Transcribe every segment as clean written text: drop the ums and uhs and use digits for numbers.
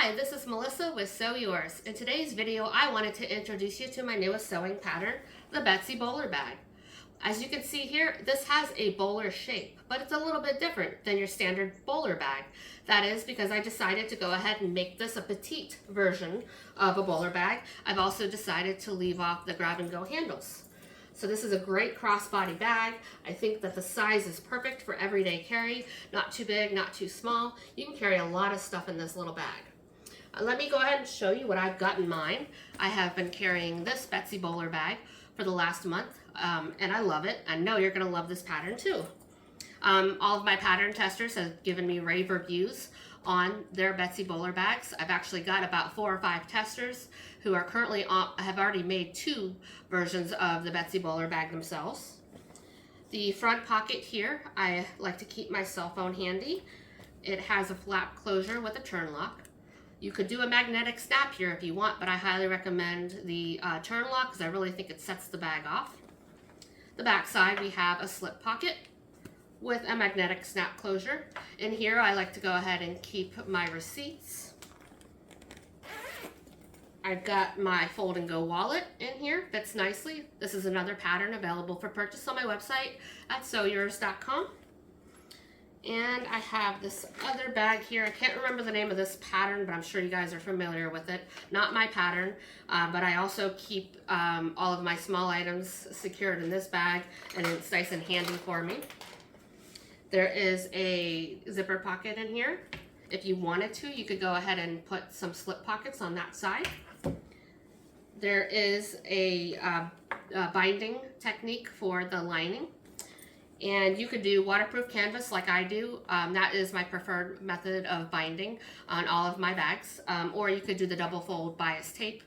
Hi, this is Melissa with Sew Yours. In today's video, I wanted to introduce you to my newest sewing pattern, the Betsy bowler bag. As you can see here, this has a bowler shape, but it's a little bit different than your standard bowler bag. That is because I decided to go ahead and make this a petite version of a bowler bag. I've also decided to leave off the grab and go handles. So this is a great crossbody bag. I think that the size is perfect for everyday carry. Not too big, not too small. You can carry a lot of stuff in this little bag. Let me go ahead and show you what I've got in mine. I have been carrying this Betsy bowler bag for the last month, and I love it. I know you're gonna love this pattern too. All of my pattern testers have given me rave reviews on their Betsy bowler bags. I've actually got about 4 or 5 testers who are currently have already made 2 versions of the Betsy bowler bag themselves. The front pocket here, I like to keep my cell phone handy. It has a flap closure with a turn lock. You could do a magnetic snap here if you want, but I highly recommend the turn lock because I really think it sets the bag off. The back side, we have a slip pocket with a magnetic snap closure. In here, I like to go ahead and keep my receipts. I've got my fold and go wallet in here, fits nicely. This is another pattern available for purchase on my website at sewyours.com. And I have this other bag here. I can't remember the name of this pattern, but I'm sure you guys are familiar with it. Not my pattern, but I also keep all of my small items secured in this bag, and it's nice and handy for me. There is a zipper pocket in here. If you wanted to, you could go ahead and put some slip pockets on that side. There is a binding technique for the lining. And you could do waterproof canvas like I do. That is my preferred method of binding on all of my bags. Or you could do the double fold bias tape.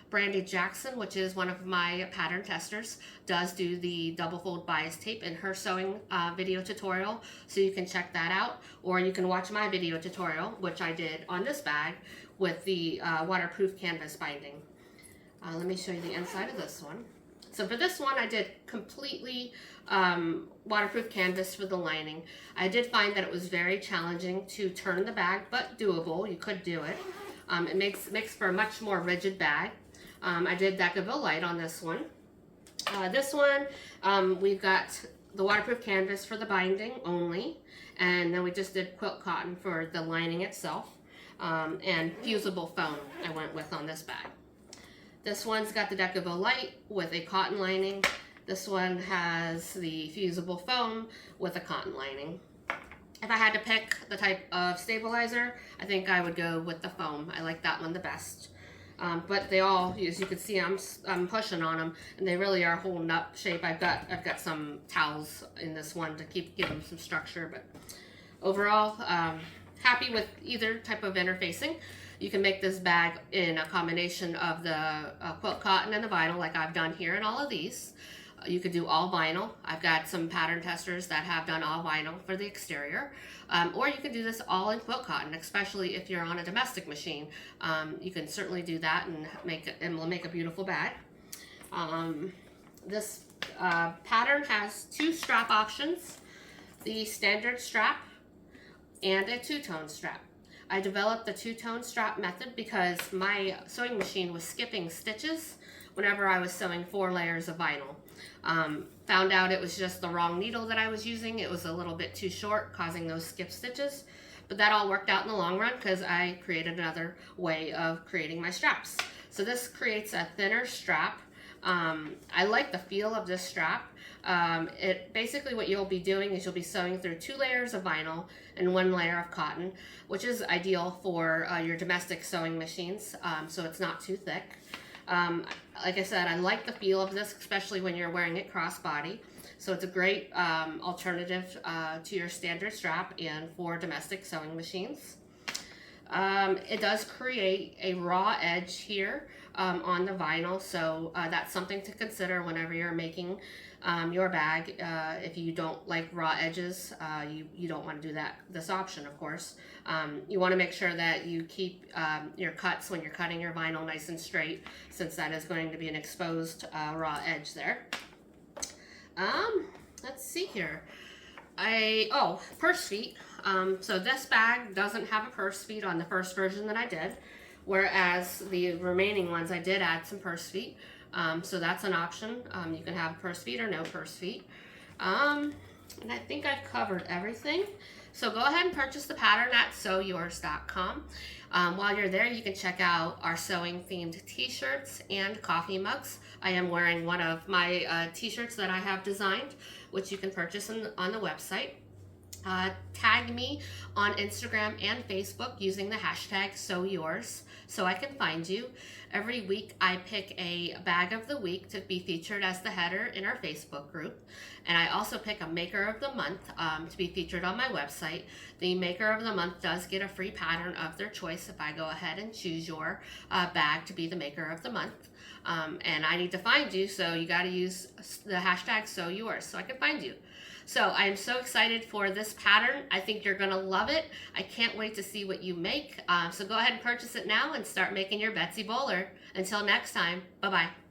Brandy Jackson, which is one of my pattern testers, does do the double fold bias tape in her sewing video tutorial, so you can check that out. Or you can watch my video tutorial, which I did on this bag with the waterproof canvas binding. Let me show you the inside of this one. So for this one, I did completely waterproof canvas for the lining. I did find that it was very challenging to turn the bag, but doable. You could do it. It makes for a much more rigid bag. I did Decaville Light on this one. This one, we've got the waterproof canvas for the binding only, and then we just did quilt cotton for the lining itself, and fusible foam I went with on this bag. This one's got the Decaville Light with a cotton lining. This one has the fusible foam with a cotton lining. If I had to pick the type of stabilizer, I think I would go with the foam. I like that one the best. But they all, as you can see, I'm pushing on them, and they really are holding up shape. I've got some towels in this one to give them some structure, but overall, happy with either type of interfacing. You can make this bag in a combination of the quilt cotton and the vinyl, like I've done here in all of these. You could do all vinyl. I've got some pattern testers that have done all vinyl for the exterior. Or you can do this all in quilt cotton, especially if you're on a domestic machine. You can certainly do that and it'll make a beautiful bag. This pattern has 2 strap options, the standard strap and a 2-tone strap. I developed the 2-tone strap method because my sewing machine was skipping stitches whenever I was sewing 4 layers of vinyl. Found out it was just the wrong needle that I was using. It was a little bit too short, causing those skip stitches. But that all worked out in the long run because I created another way of creating my straps. So this creates a thinner strap. I like the feel of this strap. Basically what you'll be doing is you'll be sewing through 2 layers of vinyl and 1 layer of cotton, which is ideal for your domestic sewing machines, so it's not too thick. Like I said, I like the feel of this, especially when you're wearing it crossbody. So it's a great alternative to your standard strap and for domestic sewing machines. It does create a raw edge here on the vinyl, so that's something to consider whenever you're making your bag. If you don't like raw edges, you don't want to do this option, of course. You want to make sure that you keep your cuts when you're cutting your vinyl nice and straight, since that is going to be an exposed raw edge there. Let's see here. Purse feet. So this bag doesn't have a purse feet on the first version that I did, whereas the remaining ones I did add some purse feet. So that's an option. You can have purse feet or no purse feet. And I think I've covered everything. So go ahead and purchase the pattern at sewyours.com. While you're there, you can check out our sewing themed t-shirts and coffee mugs. I am wearing one of my t-shirts that I have designed, which you can purchase on the website. Tag me on Instagram and Facebook using the hashtag #SewYours so I can find you. Every week I pick a bag of the week to be featured as the header in our Facebook group. And I also pick a maker of the month to be featured on my website. The maker of the month does get a free pattern of their choice if I go ahead and choose your bag to be the maker of the month. And I need to find you, so you got to use the hashtag #SewYours so I can find you. So I am so excited for this pattern. I think you're gonna love it. I can't wait to see what you make. So go ahead and purchase it now and start making your Betsy bowler. Until next time, bye-bye.